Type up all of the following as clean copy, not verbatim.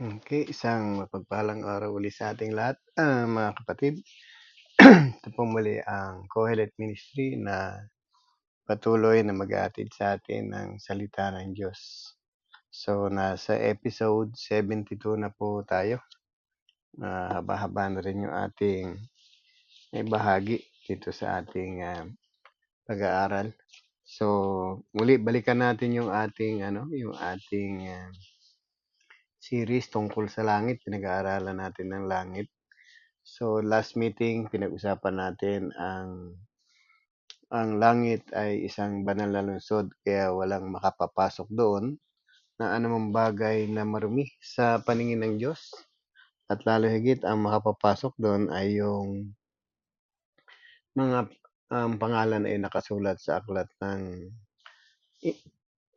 Okay, isang mapagpalang araw uli sa ating lahat, mga kapatid. Ito po muli ang Kohelet Ministry na patuloy na mag-aatid sa atin ng salita ng Diyos. So, nasa episode 72 na po tayo. Haba-haba na rin yung ating bahagi dito sa ating pag-aaral. So, muli balikan natin yung ating series tungkol sa langit. Pinag-aaralan natin ng langit. So, last meeting, pinag-usapan natin ang langit ay isang banal na lungsod kaya walang makapapasok doon na anumang bagay na marumi sa paningin ng Diyos. At lalo higit, ang makapapasok doon ay yung mga pangalan ay nakasulat sa aklat ng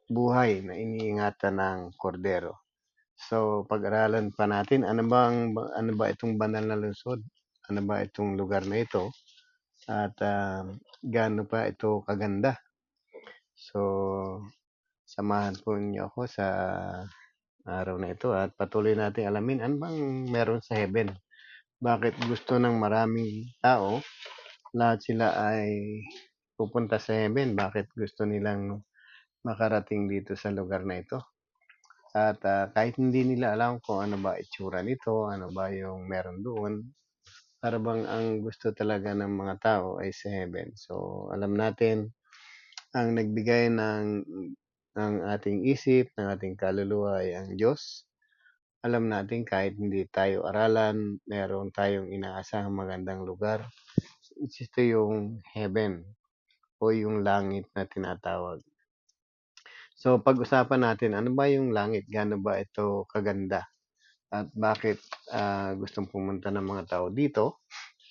buhay na iniingatan ng kordero. So, pag-aralan pa natin, ano ba itong banal na lungsod? Ano ba itong lugar na ito? At gaano pa ito kaganda. So, samahan po niyo ako sa araw na ito at patuloy nating alamin ano bang meron sa heaven. Bakit gusto ng maraming tao, lahat sila ay pupunta sa heaven? Bakit gusto nilang makarating dito sa lugar na ito? At kahit hindi nila alam kung ano ba itsura nito, ano ba yung meron doon, para bang ang gusto talaga ng mga tao ay sa heaven. So, alam natin, ang nagbigay ng ating isip, ng ating kaluluwa ay ang Diyos. Alam natin kahit hindi tayo aralan, meron tayong inaasahang magandang lugar. Ito yung heaven o yung langit na tinatawag. So, pag-usapan natin, ano ba yung langit? Gaano ba ito kaganda? At bakit gustong pumunta ng mga tao dito?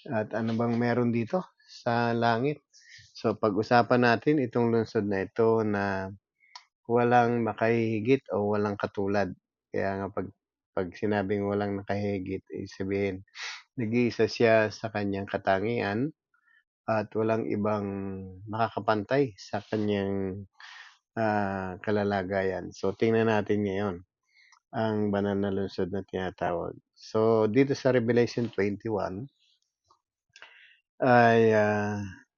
At ano bang meron dito sa langit? So, pag-usapan natin itong lungsod na ito na walang makahihigit o walang katulad. Kaya nga pag sinabing walang nakahigit, sabihin, nag-iisa siya sa kanyang katangian at walang ibang makakapantay sa kanyang kalalagayan. So, tingnan natin ngayon ang banal na lungsod na tinatawag. So, dito sa Revelation 21 ay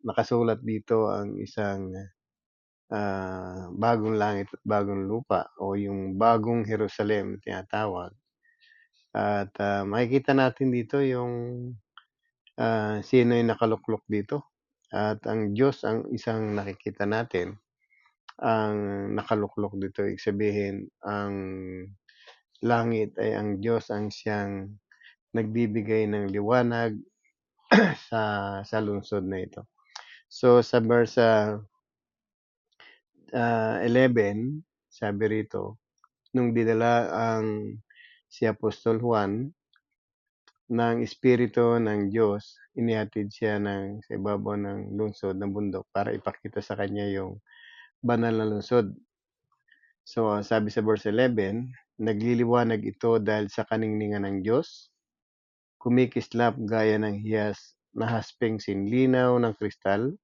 nakasulat dito ang isang bagong langit at bagong lupa o yung bagong Jerusalem tinatawag. At makikita natin dito yung sino yung nakaluklok dito. At ang Diyos ang isang nakikita natin. Ang nakaluklok dito, ibig sabihin, ang langit ay ang Diyos ang siyang nagbibigay ng liwanag sa lungsod na ito. So, sa verse 11, sabi rito, nung dinala si Apostol Juan ng Espiritu ng Diyos, inihatid siya sa ibabaw ng lungsod ng bundok para ipakita sa kanya yung banal na lungsod. So, sabi sa verse 11, nagliliwanag ito dahil sa kaningningan ng Diyos, kumikislap gaya ng hiyas na haspeng sinlinaw ng kristal.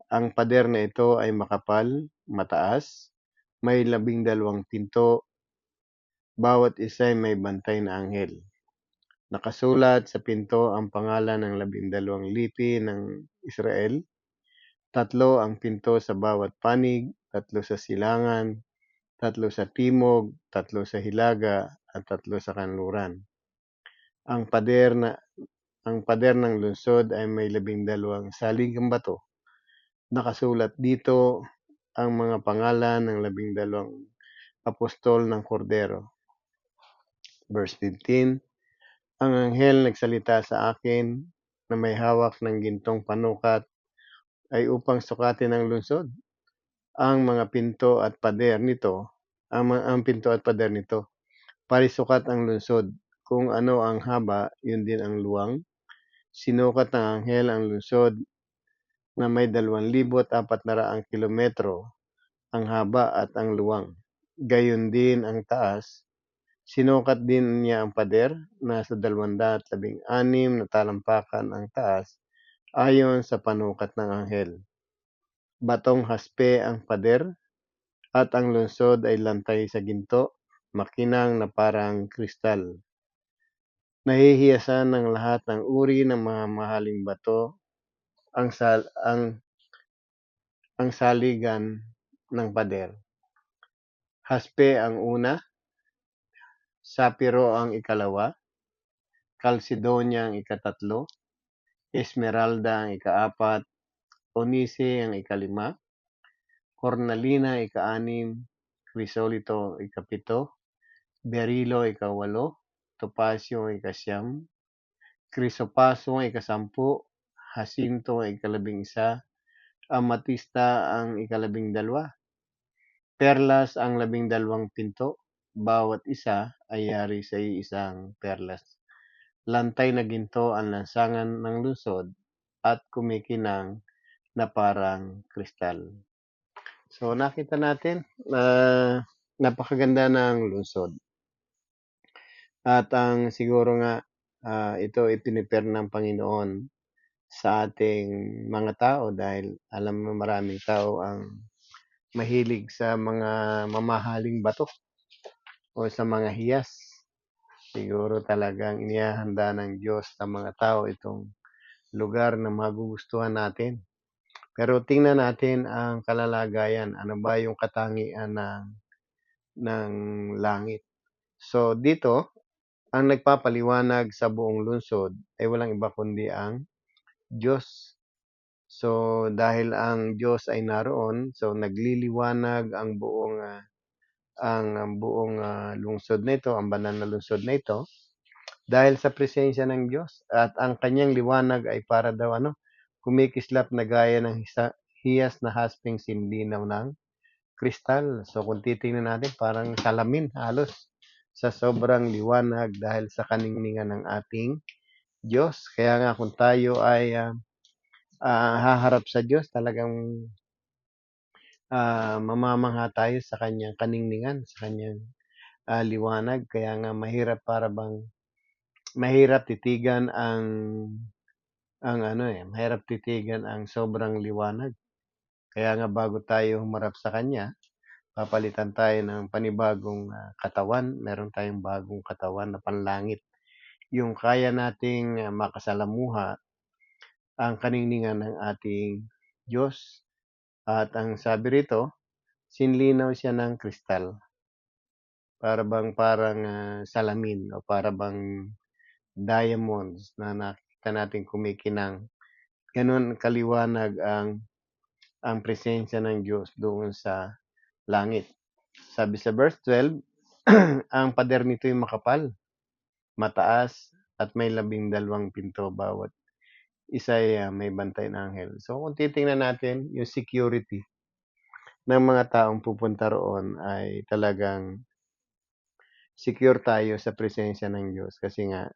Ang pader na ito ay makapal, mataas, may 12 pinto, bawat isa ay may bantay na anghel. Nakasulat sa pinto ang pangalan ng 12 lipi ng Israel. 3 ang pinto sa bawat panig, 3 sa silangan, 3 sa timog, 3 sa hilaga, at 3 sa kanluran. Ang pader ng lungsod ay may 12 saligang bato. Nakasulat dito ang mga pangalan ng 12 apostol ng Kordero. Verse 15, ang anghel nagsalita sa akin na may hawak ng gintong panukat ay upang sukatin ang lungsod. Ang mga pinto at pader nito, ang pinto at pader nito, parisukat ang lungsod. Kung ano ang haba, yun din ang luwang. Sinukat ng anghel ang lungsod na may 2,400 kilometro ang haba at ang luwang. Gayon din ang taas. Sinukat din niya ang pader, nasa 216 na talampakan ang taas ayon sa panukat ng anghel. Batong haspe ang pader at ang lungsod ay lantay sa ginto. makinang na parang kristal. Nahihiyasan ng lahat ng uri ng mga mahaling bato ang sal ang saligan ng pader. Haspe ang una, sapiro ang ikalawa, kalsedonia ang ikatatlo, esmeralda ang ikaapat, onise ang ikalima, cornalina ikaanim, crisolito ikapito, berilo ikawalo, topasyo ikasyam, krisopaso ang ikasampu, hasinto ang ikalabing-isa, amatista ang ikalabing-dalawa, perlas ang 12 pinto, bawat isa ay yari sa iisang perlas. Lantay na ginto ang lansangan ng lungsod at kumikinang na parang kristal. So nakita natin na napakaganda ng lungsod. At ang siguro nga ito ipinipare ng Panginoon sa ating mga tao dahil alam mo maraming tao ang mahilig sa mga mamahaling bato o sa mga hiyas. Siguro talagang inihahanda ng Diyos sa mga tao itong lugar na magugustuhan natin. Pero tingnan natin ang kalalagayan. Ano ba yung katangian ng langit? So dito, ang nagpapaliwanag sa buong lungsod ay walang iba kundi ang Diyos. So dahil ang Diyos ay naroon, so nagliliwanag ang buong lungsod na ito, ang banal na lungsod na ito, dahil sa presensya ng Diyos. At ang kanyang liwanag ay para daw kumikislap na gaya ng hiyas na haspeng sinlinaw ng kristal. So kung titingnan natin, parang salamin halos sa sobrang liwanag dahil sa kaningningan ng ating Diyos. Kaya nga kung tayo ay haharap sa Diyos, talagang mamamangha tayo sa kanyang kaningningan, sa kanyang liwanag. Kaya nga mahirap titigan mahirap titigan ang sobrang liwanag. Kaya nga bago tayo humarap sa kanya, papalitan tayo ng panibagong katawan. Meron tayong bagong katawan na panlangit. Yung kaya nating makasalamuha ang kaningningan ng ating Diyos. At ang sabi rito, sinlinaw siya ng kristal. Parang salamin o parang diamonds na nakita natin kumikinang. Ganun kaliwanag ang presensya ng Diyos doon sa langit. Sabi sa verse 12, ang pader nito ay makapal, mataas, at may 12 pinto. Bawat isa ay may bantay na anghel. So kung titingnan natin yung security ng mga taong pupunta roon ay talagang secure tayo sa presensya ng Diyos kasi nga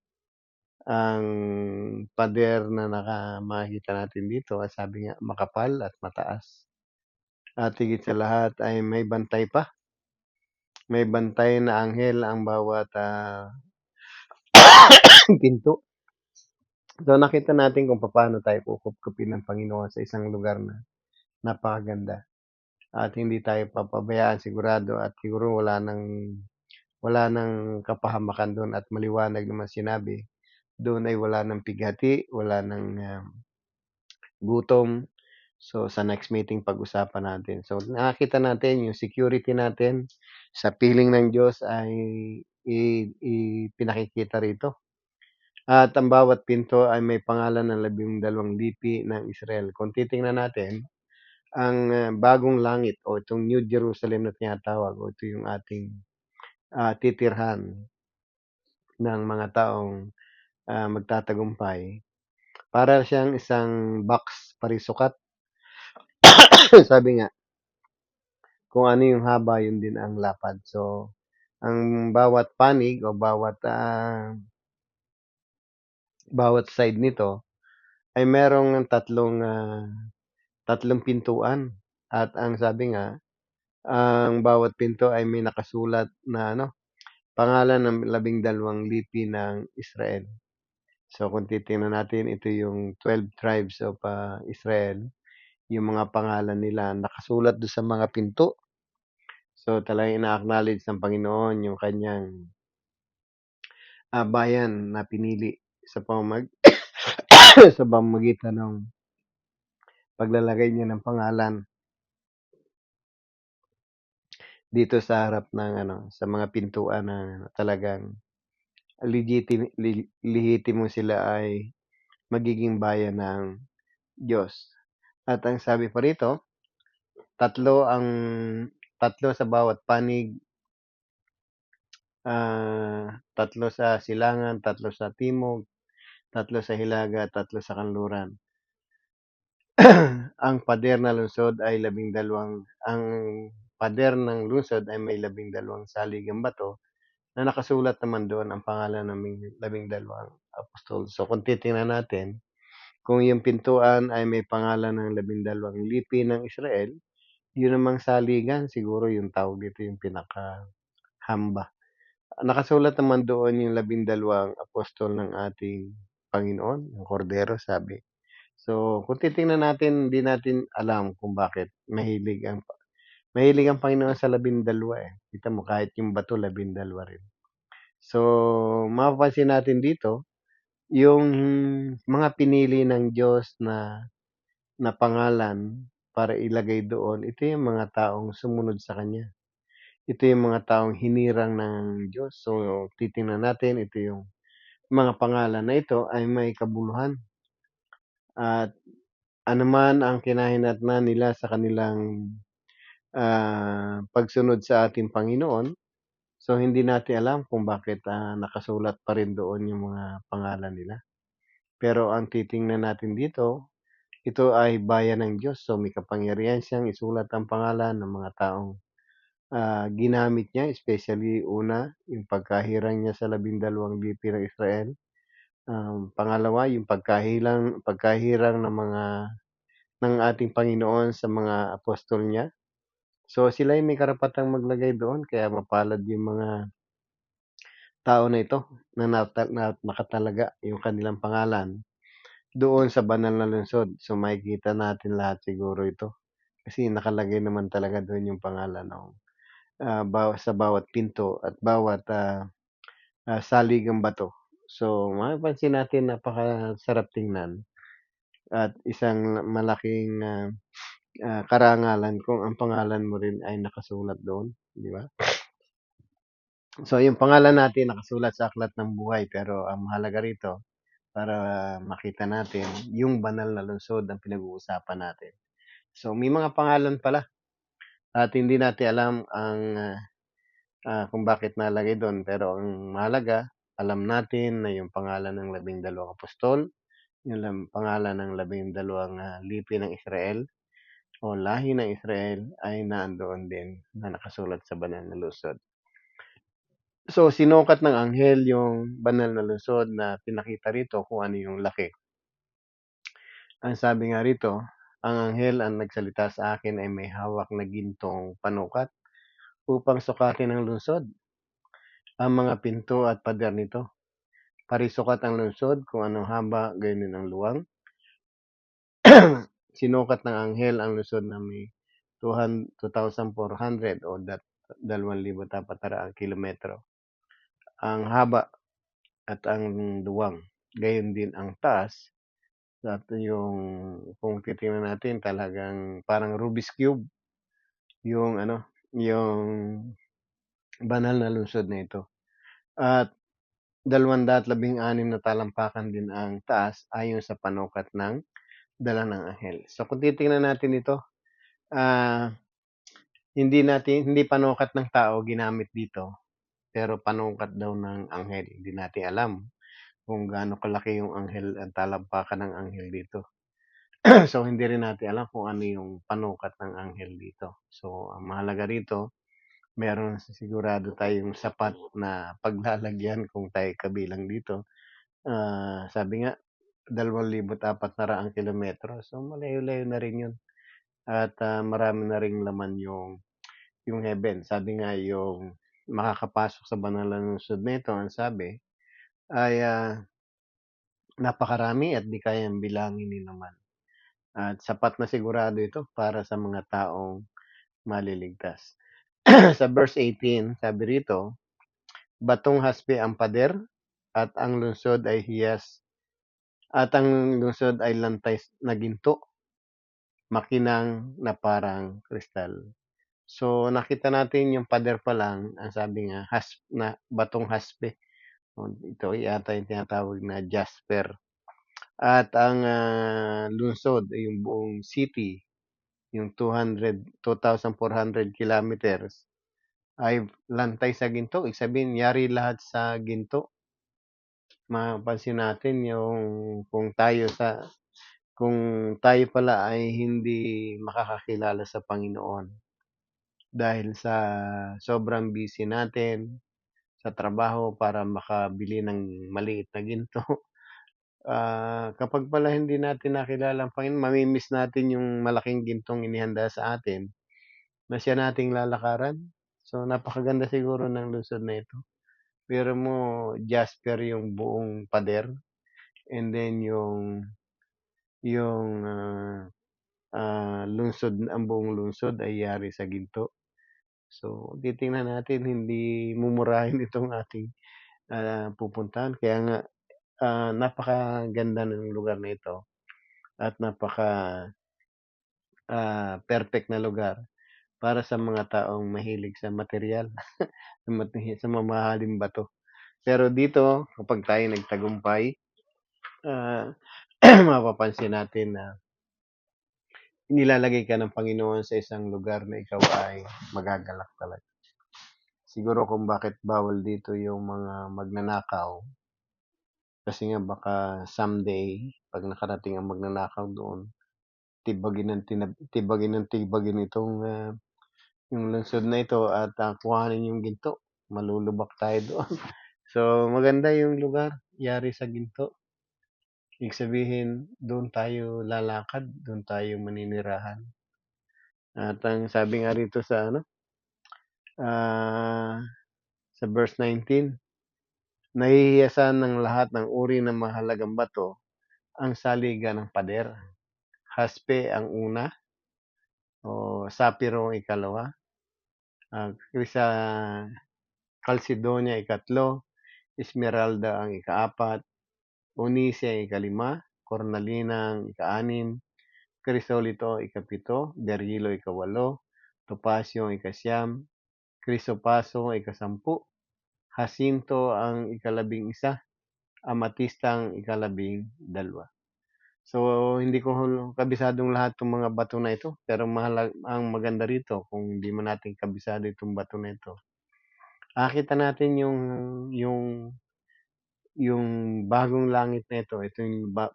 ang pader na makikita natin dito ay sabi nga makapal at mataas. At higit sa lahat ay may bantay pa. May bantay na anghel ang bawat pinto. So nakita natin kung paano tayo kukupkupin ng Panginoon sa isang lugar na napakaganda. At hindi tayo papabayaan sigurado at siguro wala nang kapahamakan doon at maliwanag naman sinabi. Doon ay wala ng pighati, wala ng gutom. So sa next meeting pag-usapan natin. So nakita natin yung security natin sa piling ng Diyos ay ipinakikita rito. At ang bawat pinto ay may pangalan ng 12 lipi ng Israel. Kung titingnan natin, ang bagong langit o itong New Jerusalem na tinatawag o ito yung ating titirhan ng mga taong magtatagumpay. Para siyang isang box parisukat. Sabi nga, kung ano yung haba, yun din ang lapad. So, ang bawat panig o bawat side nito ay merong tatlong pintuan. At ang sabi nga, ang bawat pinto ay may nakasulat na pangalan ng 12 lipi ng Israel. So kung titingnan natin, ito yung 12 tribes of Israel. Yung mga pangalan nila nakasulat doon sa mga pinto. So, talagang ina-acknowledge ng Panginoon yung kanyang, bayan na pinili sa sa pamamagitan ng paglalagay niya ng pangalan dito sa harap ng ano, sa mga pintuan na talagang lehitimo sila ay magiging bayan ng Diyos. At ang sabi pa rito, tatlo ang tatlo sa bawat panig, tatlo sa silangan, tatlo sa timog, tatlo sa hilaga, tatlo sa kanluran. Ang pader na lungsod ay ang pader ng lungsod ay may 12 saligang bato na nakasulat naman doon ang pangalan ng 12 apostol. So kung titingnan natin, kung yung pintuan ay may pangalan ng 12 lipi ng Israel, yun namang saligan siguro yung tawag dito yung pinakahamba. Nakasulat naman doon yung 12 apostol ng ating Panginoon, yung kordero sabi. So, kung titingnan natin, hindi natin alam kung bakit mahilig ang Panginoon sa 12 eh. Kita mo kahit yung bato 12 rin. So, mapapansin natin dito yung mga pinili ng Diyos na pangalan para ilagay doon, ito yung mga taong sumunod sa Kanya. Ito yung mga taong hinirang ng Diyos. So, titingnan natin, ito yung mga pangalan na ito ay may kabuluhan. At anuman ang kinahinatnan nila sa kanilang pagsunod sa ating Panginoon, so hindi natin alam kung bakit nakasulat pa rin doon yung mga pangalan nila. Pero ang titingnan natin dito, ito ay bayan ng Diyos. So may kapangyarihan siyang isulat ang pangalan ng mga taong ginamit niya, especially una, yung pagkahirang niya sa 12 lipi ng Israel. Pangalawa, yung pagkahirang ng ating Panginoon sa mga apostol niya. So sila ay may karapatang maglagay doon kaya mapalad yung mga tao na ito na nakatalaga yung kanilang pangalan doon sa banal na lungsod. So makikita natin lahat siguro ito kasi nakalagay naman talaga doon yung pangalan ng sa bawat pinto at bawat saligang bato. So mapapansin natin napakasarap tingnan at isang malaking karangalan kung ang pangalan mo rin ay nakasulat doon, di ba? So yung pangalan natin nakasulat sa aklat ng buhay pero ang mahalaga rito para makita natin yung banal na lungsod ang pinag-uusapan natin. So may mga pangalan pala at hindi natin alam ang kung bakit nalagay doon pero ang mahalaga alam natin na yung pangalan ng 12 apostol, yung pangalan ng 12 lipi ng Israel o lahi ng Israel ay nandoon din na nakasulat sa banal na lungsod. So, sinukat ng anghel yung banal na lungsod na pinakita rito kung ano yung laki. Ang sabi nga rito, ang anghel ang nagsalita sa akin ay may hawak na gintong panukat upang sukatin ang lungsod, ang mga pinto at pader nito. Parisukat ang lungsod kung anong haba, gayon din ang luwang. Sinukat ng anghel ang lungsod na may 2,400 o 2,400 kilometro. Ang haba at ang luwang, gayon din ang taas. At yung kung titingnan natin talagang parang Rubik's Cube yung ano, yung banal na lungsod na ito. At 216 na talampakan din ang taas ayon sa panukat ng dala ng anghel. So kung titingnan natin ito, ah, hindi panukat ng tao ginamit dito, pero panukat daw ng anghel. Hindi natin alam kung gaano kalaki yung anghel ang talampakan ng anghel dito. So hindi rin natin alam kung ano yung panukat ng anghel dito. So ang mahalaga rito, meron sigurado tayong sapat na paglalagyan kung tayo kabilang dito. Sabi nga 2,400 kilometro. So malayo-layo na rin 'yun. At marami na ring laman yung heaven. Sabi nga yung makakapasok sa banal na lungsod nito, ang sabi ay napakarami at di kayang bilangin ni naman. At sapat na sigurado ito para sa mga taong maliligtas. Sa verse 18, sabi rito, batong haspe ang pader at ang lungsod ay hiyas at ang lungsod ay lantay na ginto, makinang na parang kristal. So nakita natin yung pader pa lang, ang sabi nga na batong haspe. Ito yata yung tinatawag na jasper. At ang lungsod ay yung buong city, yung 2,400 kilometers ay lantay sa ginto. Ibig sabihin, yari lahat sa ginto. Mapansin natin yung kung tayo kung tayo pala ay hindi makakakilala sa Panginoon dahil sa sobrang busy natin sa trabaho para makabili ng maliit na ginto. Kapag pala hindi natin nakilala ang Panginoon, mami-miss natin yung malaking gintong inihanda sa atin na siya nating lalakaran. So, napakaganda siguro ng lungsod na ito. Pero mo, jasper yung buong pader, and then yung lungsod, ang buong lungsod ay yari sa ginto. So, titingnan natin, hindi mumurahin itong ating pupuntahan. Kaya nga, napakaganda ng lugar na ito at perfect na lugar para sa mga taong mahilig sa material, sa mamahaling bato. Pero dito, kapag tayo nagtagumpay, ah, mapapansin natin na nilalagay ka ng Panginoon sa isang lugar na ikaw ay magagalak talaga. Siguro kung bakit bawal dito yung mga magnanakaw, kasi nga baka someday, pag nakarating ang magnanakaw doon, tibagin itong yung lungsod na ito at kuhanin yung ginto. Malulubak tayo doon. So, maganda yung lugar, yari sa ginto. Ibig sabihin, doon tayo lalakad, doon tayo maninirahan. At ang sabi nga rito sa ah, sa verse 19, nahihiyasan ng lahat ng uri ng mahalagang bato ang saligan ng pader. Haspe ang una, o sapiro ang ikalawa, krisa Calcedonia ikatlo, Esmeralda ang ikaapat, Onysia ang ikalima, Cornalina ang ikaanim, Crisolito ikapito, Berylo ikawalo, Topacio ang ikasyam, Crisopaso ang ikasampu, Jacinto ang ikalabing-isa, Amatista ang ikalabing-dalawa. So, hindi ko kabisadong lahat ng mga bato na ito, pero ang maganda rito kung hindi man natin kabisado itong bato na ito. Nakita natin yung bagong langit na ito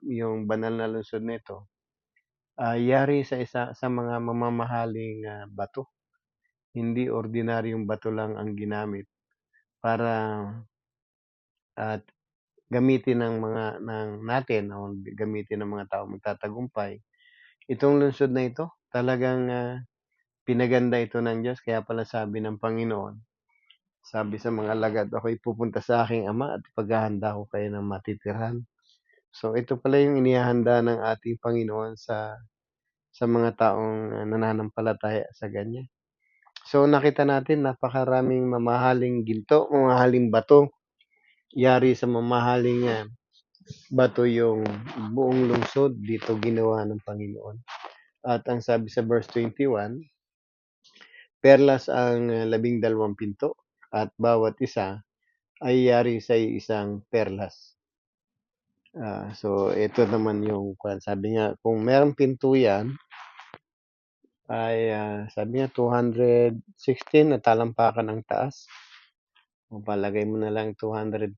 yung banal na lungsod na ito, yari sa mga mamamahaling bato. Hindi ordinaryong bato lang ang ginamit para at gamitin natin o gamitin ng mga tao magtatagumpay. Itong lungsod na ito, talagang pinaganda ito ng Diyos. Kaya pala sabi ng Panginoon, sabi sa mga alagad, ako'y pupunta sa aking Ama at paghahanda ko kayo ng matitirhan. So ito pala yung inihahanda ng ating Panginoon sa mga taong nananampalataya sa Kanya. So nakita natin napakaraming mamahaling ginto, mamahaling bato. Yari sa mamahaling bato yung buong lungsod dito ginawa ng Panginoon. At ang sabi sa verse 21, perlas ang 12 pinto at bawat isa ay yari sa isang perlas. So ito naman yung sabi nga, kung merong pinto yan, ay sabi nga 216 na talampakan ang taas. O palagay mo na lang 200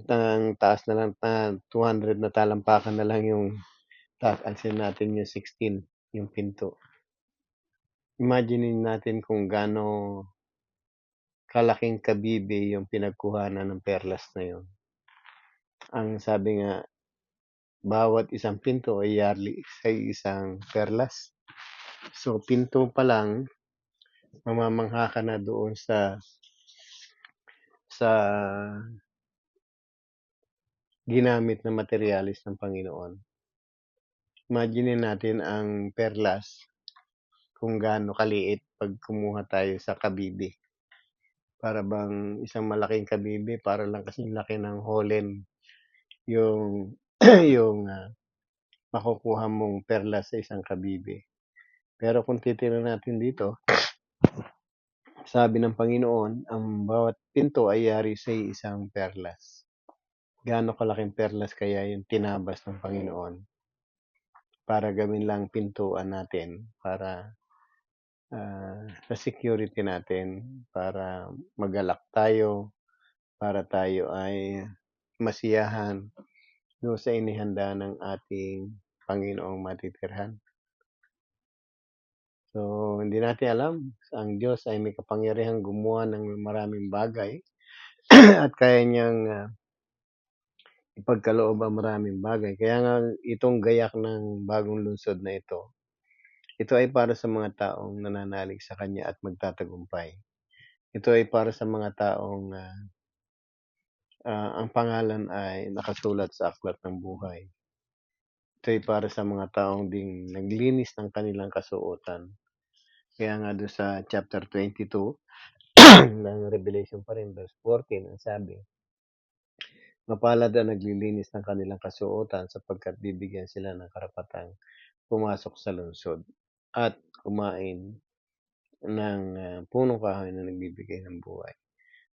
ang taas na lang, 200 na talampakan na lang yung taas. Alsin natin yung 16, yung pinto. Imagine natin kung gaano kalaking kabibe yung pinagkuhanan ng perlas na yun. Ang sabi nga, bawat isang pinto ay yari sa isang perlas. So, pinto pa lang, mamamangha ka na doon sa ginamit na materialis ng Panginoon. Imagine natin ang perlas. kung gaano kaliit 'pag kumuha tayo sa kabibi. Para bang isang malaking kabibi, para lang kasing laki ng holen yung yung makukuha mong perlas sa isang kabibi. Pero kung titingnan natin dito, sabi ng Panginoon, ang bawat pinto ay yari sa isang perlas. Gaano kalaking perlas kaya yung tinabas ng Panginoon para gawin lang pintuan natin, para sa security natin, para magalak tayo, para tayo ay masiyahan doon sa inihanda ng ating Panginoong matitirhan. So, hindi natin alam, ang Diyos ay may kapangyarihang gumawa ng maraming bagay at kaya niyang ipagkaloob ang maraming bagay. Kaya nga itong gayak ng bagong lungsod na ito ay para sa mga taong nananalig sa Kanya at magtatagumpay. Ito ay para sa mga taong ang pangalan ay nakasulat sa aklat ng buhay. Ito ay para sa mga taong ding naglinis ng kanilang kasuotan. Kaya nga doon sa chapter 22 ng Revelation pa rin, verse 14, ang sabi, mapalad ang naglilinis ng kanilang kasuotan sapagkat bibigyan sila ng karapatang pumasok sa lungsod at kumain ng punong kahoy na nagbibigay ng buhay.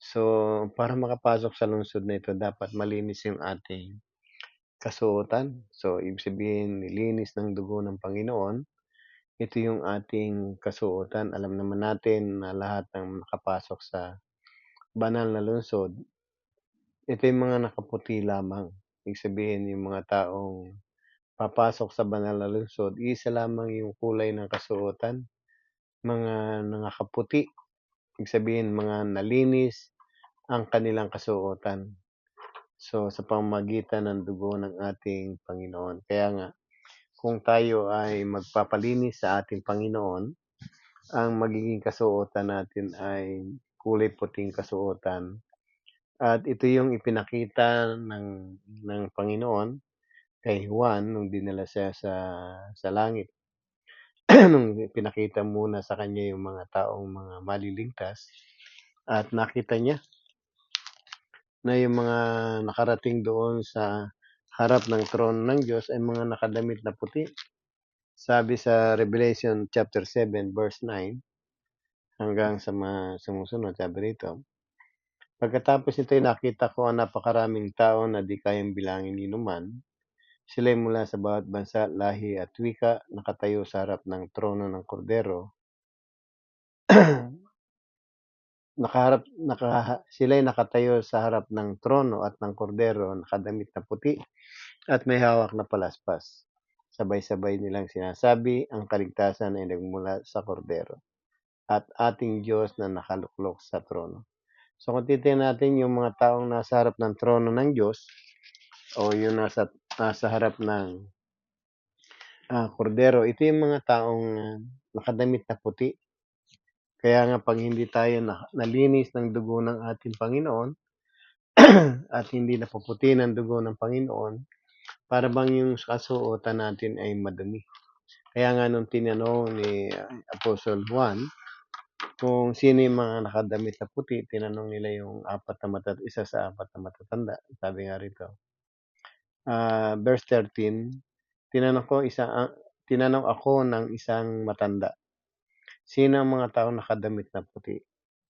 So, para makapasok sa lungsod na ito, dapat malinis yung ating kasuotan. So, ibig sabihin, nilinis ng dugo ng Panginoon. Ito yung ating kasuotan. Alam naman natin na lahat ng nakapasok sa banal na lungsod, ito yung mga nakaputi lamang. Ibig sabihin, yung mga taong papasok sa banal na lungsod, isa lamang yung kulay ng kasuotan. Mga nakaputi. Ibig sabihin, mga nalinis ang kanilang kasuotan. So, sa pamamagitan ng dugo ng ating Panginoon. Kaya nga, kung tayo ay magpapalinis sa ating Panginoon, ang magiging kasuotan natin ay kulay puting kasuotan. At ito yung ipinakita ng Panginoon kay Juan nung dinala siya sa langit. Nung pinakita muna sa kanya yung mga taong mga maliligtas at nakita niya na yung mga nakarating doon sa harap ng trono ng Diyos ay mga nakadamit na puti. Sabi sa Revelation chapter 7 verse 9 hanggang sa sumusunod, sabi rito, pagkatapos nito ay nakita ko ang napakaraming tao na di kayang bilangin ni numan. Sila'y mula sa bawat bansa, lahi at wika, nakatayo sa harap ng trono ng kordero. Sila'y nakatayo sa harap ng trono at ng kordero, nakadamit na puti at may hawak na palaspas. Sabay-sabay nilang sinasabi, ang kaligtasan ay nagmula sa kordero at ating Diyos na nakaluklok sa trono. So kung titingnan natin yung mga taong nasa harap ng trono ng Diyos o yung nasa harap ng kordero, ito yung mga taong nakadamit na puti. Kaya nga pag hindi tayo nalinis ng dugo ng ating Panginoon at hindi napuputi ng dugo ng Panginoon, para bang yung kasuotan natin ay madumi. Kaya nga nung tinanong ni Apostle Juan kung sino yung mga nakadamit na puti, tinanong nila yung isa sa apat na matatanda. Sabi nga rito, verse 13, tinanong ako ng isang matanda, sino ang mga taong nakadamit na puti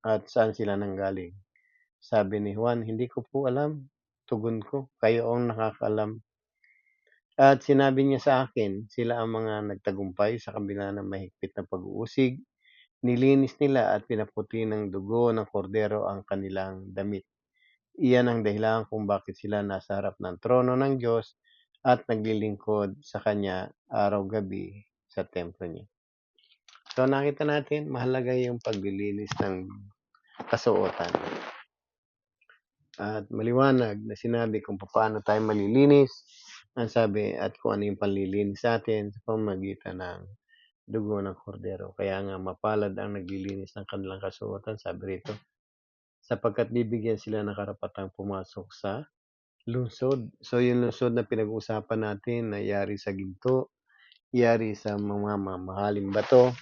at saan sila nanggaling? Sabi ni Juan, hindi ko po alam. Tugon ko, kayo ang nakakaalam. At sinabi niya sa akin, sila ang mga nagtagumpay sa kabila ng mahigpit na pag-uusig. Nilinis nila at pinaputi ng dugo ng kordero ang kanilang damit. Iyan ang dahilan kung bakit sila nasa harap ng trono ng Diyos at naglilingkod sa Kanya araw-gabi sa templo niya. So nakita natin, mahalaga yung paglilinis ng kasuotan. At maliwanag na sinabi kung paano tayo malilinis. Ang sabi at kung ano yung panlilinis sa atin sa pamamagitan ng dugo ng kordero. Kaya nga mapalad ang naglilinis ng kanilang kasuotan, sabi rito, sapagkat bibigyan sila ng karapatang pumasok sa lungsod. So yung lungsod na pinag-uusapan natin na yari sa ginto, yari sa mga mamahaling bato,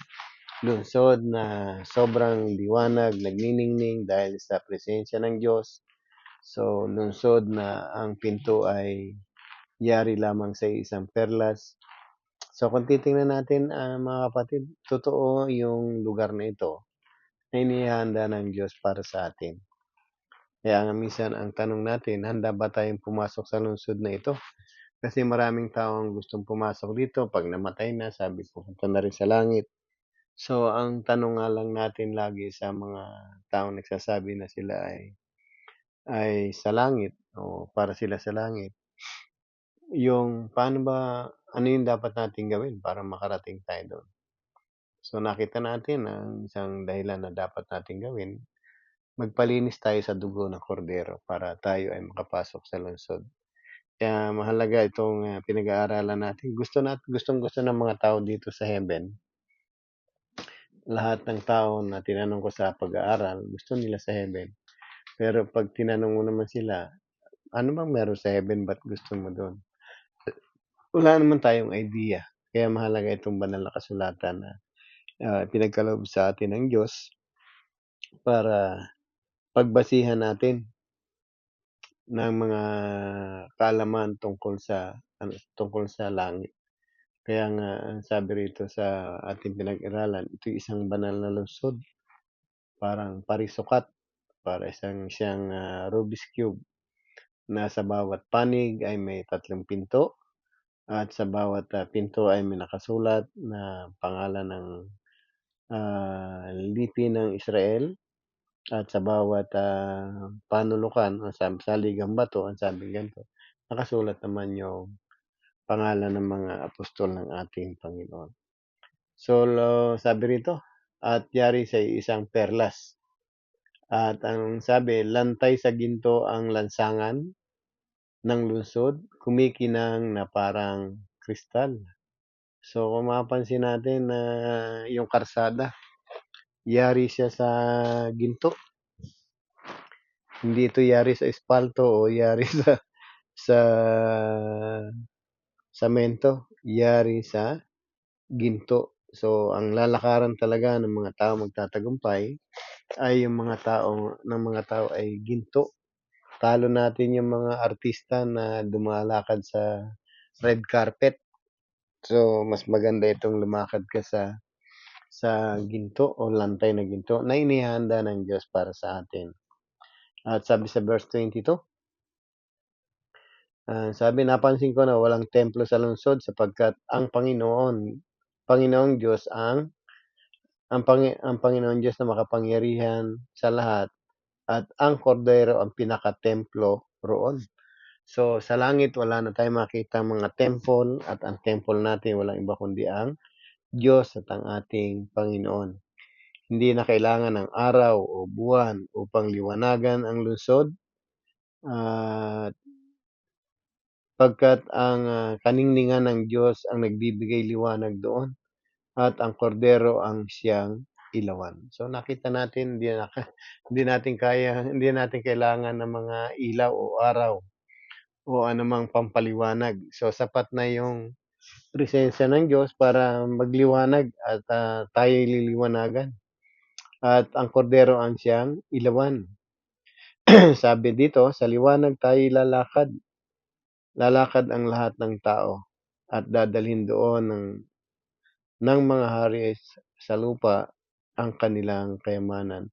lungsod na sobrang liwanag, nagniningning dahil sa presensya ng Diyos. So, lungsod na ang pinto ay yari lamang sa isang perlas. So, kung titingnan natin, mga kapatid, totoo yung lugar na ito na inihahanda ng Diyos para sa atin. Kaya nga minsan ang tanong natin, handa ba tayong pumasok sa lungsod na ito? Kasi maraming tao ang gustong pumasok dito. Pag namatay na, sabi pupunta na rin sa langit. So, ang tanong nga lang natin lagi sa mga taong nagsasabi na sila ay sa langit o para sila sa langit, yung paano ba, ano yung dapat nating gawin para makarating tayo doon? So, nakita natin ang isang dahilan na dapat nating gawin, magpalinis tayo sa dugo ng kordero para tayo ay makapasok sa lungsod. Kaya mahalaga itong pinag-aaralan natin. Gustong-gusto ng mga tao dito sa heaven. Lahat ng tao na tinanong ko sa pag-aaral, gusto nila sa heaven. Pero pag tinanong mo naman sila, ano bang meron sa heaven, ba't gusto mo doon? Wala naman tayong idea. Kaya mahalaga itong banal na kasulatan na pinagkaloob sa atin ng Diyos para pagbasihan natin ng mga kaalaman tungkol sa langit. Kaya nga ang sabi rito sa ating pinag-aralan, ito isang banal na lungsod, parang parisukat, para siyang Rubik's Cube na sa bawat panig ay may 3 pinto at sa bawat pinto ay may nakasulat na pangalan ng lipi ng Israel at sa bawat panulukan o sa saligang bato, ang sabi ganito, nakasulat naman yung pangalan ng mga apostol ng ating Panginoon. So, sabi rito, at yari sa isang perlas. At ang sabi, lantay sa ginto ang lansangan ng lungsod, kumikinang na parang kristal. So, kung mapapansin natin na yung karsada, yari siya sa ginto. Hindi ito yari sa espalto o yari sa samento, yari sa ginto. So, ang lalakaran talaga ng mga tao magtatagumpay ay yung mga tao ay ginto. Talo natin yung mga artista na dumalakad sa red carpet. So, mas maganda itong lumakad ka sa ginto o lantay na ginto na inihanda ng Diyos para sa atin. At sabi sa verse 22, sabi, napansin ko na walang templo sa lungsod sapagkat ang Panginoong Diyos ang Panginoon Diyos na makapangyarihan sa lahat at ang kordero ang pinaka-templo roon. So, sa langit, wala na tayong makita mga temple at ang temple natin walang iba kundi ang Diyos at ang ating Panginoon. Hindi na kailangan ng araw o buwan upang liwanagan ang lungsod at pagkat ang kaningningan ng Diyos ang nagbibigay liwanag doon at ang kordero ang siyang ilawan. So nakita natin hindi natin kailangan ng mga ilaw o araw o anumang pampaliwanag. So sapat na yung presensya ng Diyos para magliwanag at tayo liliwanagan. At ang kordero ang siyang ilawan. Sabi dito, sa liwanag tayo lalakad. Lalakad ang lahat ng tao at dadalhin doon ng mga hari sa lupa ang kanilang kayamanan.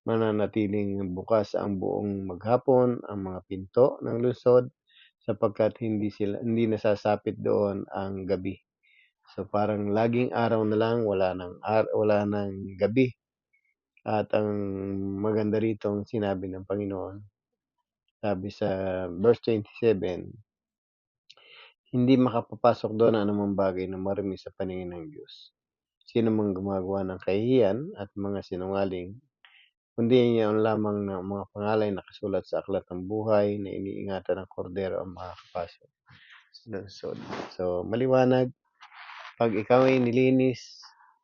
Mananatiling bukas ang buong maghapon ang mga pinto ng lungsod sapagkat hindi nasasapit doon ang gabi. So parang laging araw na lang, wala nang gabi. At ang maganda rito ang sinabi ng Panginoon, sabi sa verse 27, hindi makapapasok doon ang anumang bagay na marumi sa paningin ng Diyos. Sino mang gumagawa ng kahihiyan at mga sinungaling, kundi iyon lamang ng mga pangalan na nakasulat sa aklat ng buhay na iniingatan ng kordero ang makakapasok sa lungsod. So, maliwanag, pag ikaw ay nilinis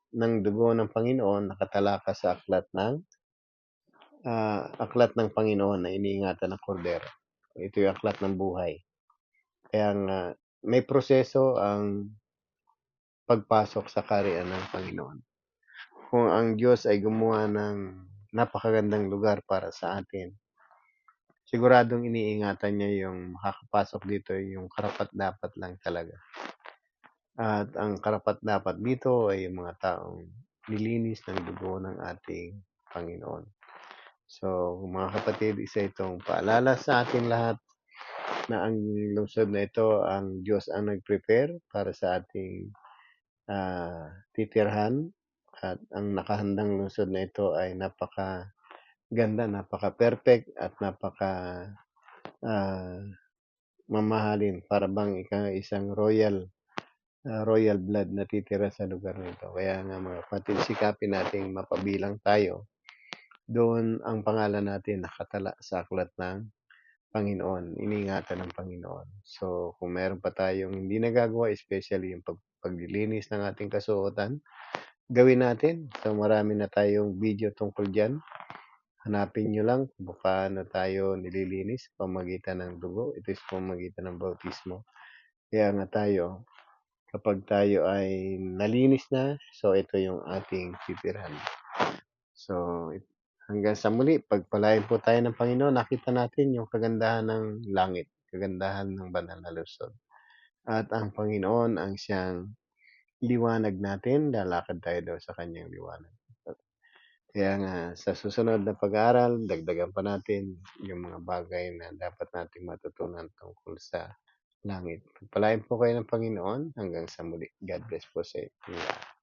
ng dugo ng Panginoon, nakatalaka sa aklat ng Panginoon na iniingatan ng kordero. Ito yung aklat ng buhay. Kaya nga, may proseso ang pagpasok sa kaharian ng Panginoon. kung ang Diyos ay gumawa ng napakagandang lugar para sa atin, siguradong iniingatan niya yung makakapasok dito yung karapat-dapat lang talaga. At ang karapat-dapat dito ay yung mga taong nilinis ng dugo ng ating Panginoon. So, mga kapatid, isa itong paalala sa atin lahat na ang lungsod na ito, ang Diyos ang nag-prepare para sa ating titirhan, at ang nakahandang lungsod na ito ay napakaganda, napaka-perfect at napaka ah, mamahalin, para bang isang royal blood na titira sa lugar nito. Kaya nga mga kapatid, sikapin nating mapabilang tayo. Doon ang pangalan natin nakatala sa aklat ng Panginoon, iningatan ng Panginoon. So, kung meron pa tayong hindi nagagawa, especially yung paglilinis ng ating kasuotan, gawin natin. So, marami na tayong video tungkol dyan. Hanapin nyo lang kung paano tayo nililinis pamagitan ng dugo. Ito is pamagitan ng bautismo. Kaya nga tayo, kapag tayo ay nalinis na, so ito yung ating titirhan. So, hanggang sa muli, pagpalain po tayo ng Panginoon, nakita natin yung kagandahan ng langit, kagandahan ng banal na lungsod. At ang Panginoon ang siyang liwanag natin, lalakad tayo daw sa kanyang liwanag. Kaya nga, sa susunod na pag-aaral, dagdagan pa natin yung mga bagay na dapat nating matutunan tungkol sa langit. Pagpalain po kayo ng Panginoon hanggang sa muli. God bless po sa inyo.